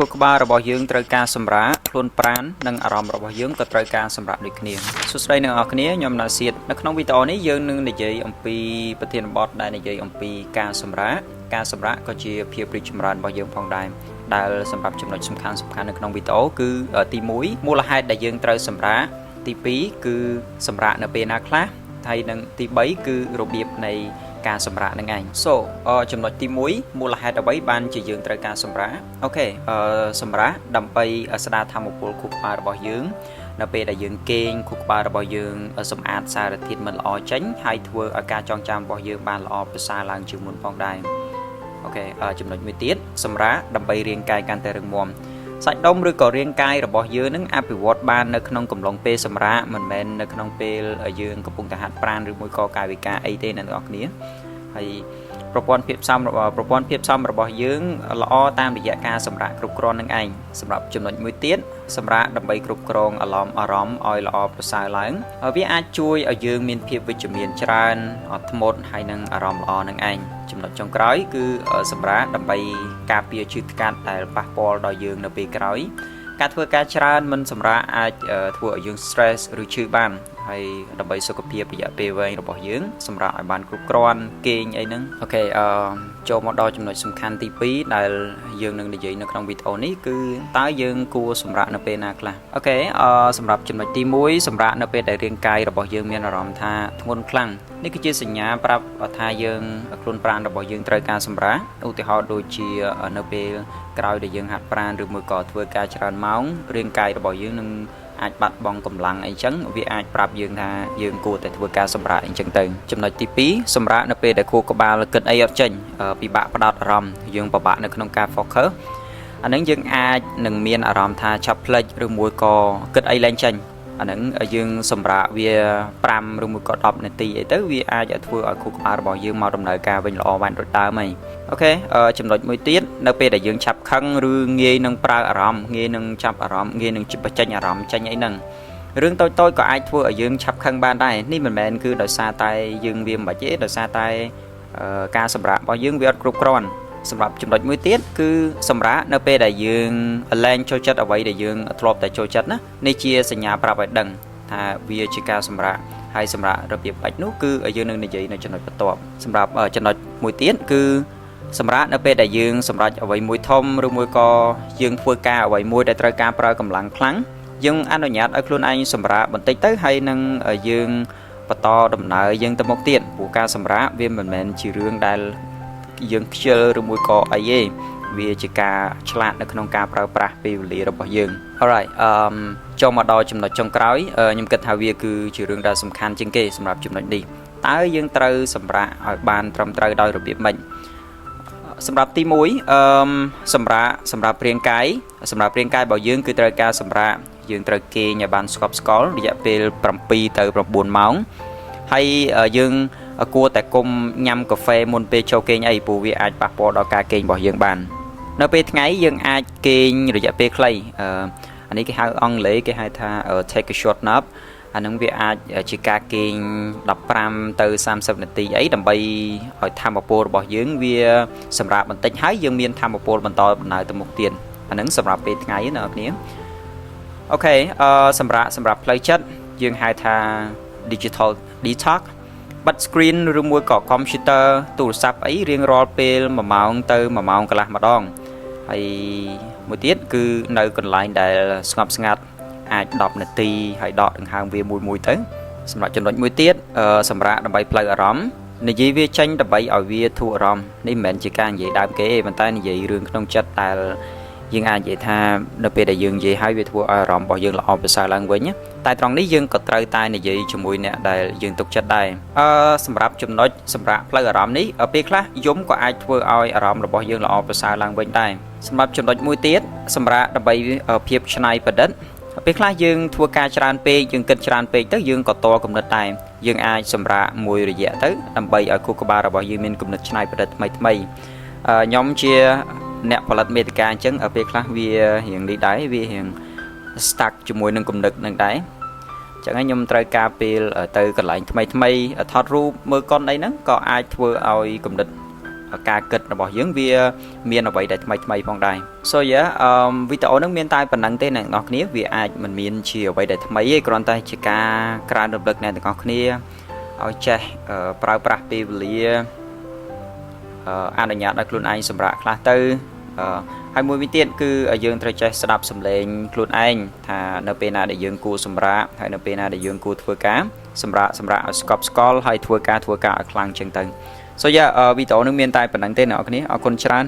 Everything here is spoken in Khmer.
ខួរក្បាលរបស់យើងត្រូវការសម្រាកខ្លួនប្រាណនិងអារម្មណ៍របស់យើងក៏ត្រូវការសម្រាកដូចគ្នាសួស្តីអ្នកនរគ្នាខ្ញុំណាសៀតនៅក្នុងវីដេអូនេះយើងនឹងនិយាយអំពីប្រធានបទដែលនិយាយអំពីការសម្រាកក៏ជាភាពរីកចម្រើនរបស់យើងផងដែរដែលសម្រាប់ចំណុចសំខាន់នៅក្នុងវីដេអូគឺទី1មូលហេតុដែលយើងត្រូវសម្រាកទី2គឺសម្រាកនៅពេលណាខ្លះហើយនិងទី3គឺរបៀបនៃការសម្រាកនឹងឯងចំណុចទី1មូលហេតុអ្វីបានជាយើងត្រូវការសម្រាកអូខេសម្រាកដើម្បីស្ដារធម៌ពលខួរក្បាលរបស់យើងនៅពេលដែលយើងគេងខួរក្បាលរបស់យើងសម្អាតសារធាតុមិនល្អចេញហើយធ្វើឲ្យការចងចាំរបស់យើងបានល្អប្រសើរឡើងជាងមុនផងដែរអូខេចំណុចមួយទៀតសម្រាកដើម្បីរាងកាយកាន់តែរឹងមាំសាច់ដុំឬក៏រាងកាយរបស់យើងនឹងអភិវឌ្ឍបាននៅក្នុងកំឡុងពេលសម្រាកមិនមែននៅក្នុងពេលយើងកំពុងតែហាត់ប្រាណឬមួយក៏កាយវិការអីទេអ្នកនរគ្នាហើយប្រព័ន្ធភាពផ្សំរបស់យើងល្អតាមរយៈការសម្រាកគ្រប់គ្រាន់នឹងឯងសម្រាប់ចំណុចមួយទៀតសម្រាកដើម្បីគ្រប់គ្រងអារម្មណ៍ឲ្យល្អប្រសើរឡើងវាអាចជួយឲ្យយើងមានភាពវិជ្ជមានច្រើនអត់ធ្មត់ហើយនឹងអារម្មណ៍ល្អនឹងឯងចំណុចចុងក្រោយគឺសម្រាកដើម្បីការពារឈឺថ្កាត់ដែលប៉ះពាល់ដល់យើងនៅពេលក្រោយការធ្វើការច្រើនមិនសម្រាកអាចធ្វើឲ្យយើង stress ឬឈឺបានហើយដើម្បីសុខភាពរយៈពេលវែងរបស់យើងសម្រាប់ឲ្យបានគ្រប់គ្រាន់គេងអីហ្នឹងអូខេចូលមកដល់ចំណុចសំខាន់ទី2ដែលយើងនឹងនិយាយនៅក្នុងវីដេអូនេះគឺតើយើងគួរសម្រាកនៅពេលណាខ្លះអូខេសម្រាប់ចំណុចទី1សម្រាកនៅពេលដែលរាងកាយរបស់យើងមានអារម្មណ៍ថាធ្ងន់ខ្លាំងនេះគឺជាសញ្ញាប្រាប់ថាយើងខ្លួនប្រាណរបស់យើងត្រូវការសម្រាកឧទាហរណ៍ដូចជានៅពេលក្រោយដែលយើងហាត់ប្រាណឬមួយក៏ធ្វើការច្រើនម៉ោងរាងកាយរបស់យើងនឹងអាចបាត់បង់កម្លាំងអីចឹងវាអាចប្រាប់យើងថាយើងគួរតែធ្វើការសម្រាកអីចឹងទៅចំណុចទី2សម្រាកនៅពេលដែលខួរក្បាលគិតអីអត់ចេញពិបាកផ្ដោតអារម្មណ៍យើងពិបាកនៅក្នុងការ focus អានឹងយើងអាចនឹងមានអារម្មណ៍ថាឆាប់ភ្លេចឬមួយក៏គិតអីលែងចេញអានឹងយើងសម្រាកវា5ឬមួយក៏10នាទីអីទៅវាអាចធ្វើឲ្យខួរក្បាលរបស់យើងមកដំណើរការវិញល្អបានដូចដើមហើយអូខេចំណុចមួយទៀតនៅពេលដែលយើងឆាប់ខឹងឬងាយនឹងប្រើអារម្មណ៍ងាយនឹងចាប់អារម្មណ៍ងាយនឹងបញ្ចេញអារម្មណ៍ចេញអីហ្នឹងរឿងតូចក៏អាចធ្វើឲ្យយើងឆាប់ខឹងបានដែរនេះមិនមែនគឺដោយសារតែយើងវាមិនបាច់ទេដោយសារតែការសម្រាករបស់យើងវាអត់គ្រប់គ្រាន់សម្រាប់ចំណុចមួយទៀតគឺសម្រាកនៅពេលដែលយើងលែងចូលចិត្តអ្វីដែលយើងធ្លាប់តែចូលចិត្តណានេះជាសញ្ញាប្រាប់ឲ្យដឹងថាវាជាការសម្រាកហើយសម្រាករបៀបបាច់នោះគឺយើងនឹងនិយាយនៅចំណុចបន្ទាប់សម្រាប់ចំណុចមួយទៀតគឺសម្រាកនៅពេលដែលយើងសម្រេចអ្វីមួយធំឬមួយក៏យើងធ្វើការអ្វីមួយដែលត្រូវការប្រើកម្លាំងខ្លាំងយើងអនុញ្ញាតឲ្យខ្លួនឯងសម្រាកបន្តិចទៅហើយនឹងយើងបន្តដំណើរយើងទៅមុខទៀតព្រោះការសម្រាកវាមិនមែនជារឿងដែលយើងខ្ជិលឬមួយក៏អីទេវាជាការឆ្លាតនៅក្នុងការប្រើប្រាស់ពេលវេលារបស់យើង Alright ចូលមកដល់ចំណុចចុងក្រោយខ្ញុំគិតថាវាគឺជារឿងដែលសំខាន់ជាងគេសម្រាប់ចំណុចនេះតើយើងត្រូវសម្រាកឲ្យបានត្រឹមត្រូវដោយរបៀបម៉េចសម្រាប់ទី1សម្រាប់រាងកាយរបស់យើងគឺត្រូវការសម្រាកយើងត្រូវគេងឲ្យបានស្កប់ស្កល់រយៈពេល7ទៅ9ម៉ោងហើយយើងគួរតែគុំញ៉ាំកាហ្វេមុនពេលចូលគេងអីព្រោះវាអាចប៉ះពាល់ដល់ការគេងរបស់យើងបាននៅពេលថ្ងៃយើងអាចគេងរយៈពេលខ្លីអានេះគេហៅអង់គ្លេសគេហៅថា take a short nap អានឹងវាអាចជាការគេង15ទៅ30នាទីអីដើម្បីឲ្យធម៌ពលរបស់យើងវាសម្រាប់បន្តិចហើយយើងមានធម៌ពលបន្តដំណើរទៅមុខទៀតអានឹងសម្រាប់ពេលថ្ងៃណាអ្នកនាងអូខេសម្រាប់ផ្លូវចិត្តយើងហៅថា digital detox បិទ screen ឬមួយក៏ computer ទូរស័ព្ទអីរៀងរាល់ពេល1ម៉ោងទៅ1ម៉ោងកន្លះម្ដងហើយមួយទៀតគឺនៅកន្លែងដែលស្ងប់ស្ងាត់អាច10នាទីហើយដកដង្ហើមវាមួយទៅសម្រាប់ចំណុចមួយទៀតសម្រាប់ដើម្បីផ្លូវអារម្មណ៍និយាយវាចេញដើម្បីឲ្យវាធូរអារម្មណ៍នេះមិនមែនជាការនិយាយដើមគេទេប៉ុន្តែនិយាយរឿងក្នុងចិត្តដែលយើងអាចនិយាយថានៅពេលដែលយើងនិយាយហើយវាធ្វើឲ្យអារម្មណ៍របស់យើងល្អប្រសើរឡើងវិញតែត្រង់នេះយើងក៏ត្រូវតែនិយាយជាមួយអ្នកដែលយើងទុកចិត្តដែរសម្រាប់ចំណុចសម្រាប់ផ្លូវអារម្មណ៍នេះពេលខ្លះយំក៏អាចធ្វើឲ្យអារម្មណ៍របស់យើងល្អប្រសើរឡើងវិញដែរសម្រាប់ចំណុចមួយទៀតសម្រាប់ដើម្បីភាពច្នៃប្រឌិតពេលខ្លះយើងធ្វើការច្រើនពេកយើងគិតច្រើនពេកទៅយើងក៏តល់គំនិតដែរយើងអាចសម្រាកមួយរយៈទៅដើម្បីឲ្យខួរក្បាលរបស់យើងមានគំនិតច្នៃប្រឌិតថ្មីខ្ញុំជាអ្នកផលិតមេតិកាអញ្ចឹងពេលខ្លះវារៀងនេះដែរវារៀង stuck ជាមួយនឹងគំនិតនឹងដែរអញ្ចឹងខ្ញុំត្រូវការពេលទៅកន្លែងថ្មីថតរូបមើលកុនអីហ្នឹងក៏អាចធ្វើឲ្យគំនិត ការគិតរបស់យើងវាមានអ្វីដែលថ្មីផងដែរ So yeah វីដេអូហ្នឹងមានតែប៉ុណ្្នឹងទេអ្នកនរគ្នាវាអាចមិនមានជាអ្វីដែលថ្មីទេគ្រាន់តែជាការក្រើនរំលឹកអ្នកទាំងអស់គ្នាឲ្យចេះប្រើប្រាស់ពេលវេលាអនុញ្ញាតឲ្យខ្លួនឯងសម្រាប់ខ្លះទៅហើយមួយវិញទៀតគឺយើងត្រូវចេះស្ដាប់សំឡេងខ្លួនឯងថានៅពេលណាដែលយើងគួរសម្រាប់ហើយនៅពេលណាដែលយើងគួរធ្វើការសម្រាប់ឲ្យស្កប់ស្កល់ហើយធ្វើការឲ្យខ្លាំងជាងទៅ So yeah វីដេអូនេះមានតែប៉ុណ្្នឹងទេអ្នកនរគ្នាអរគុណច្រើន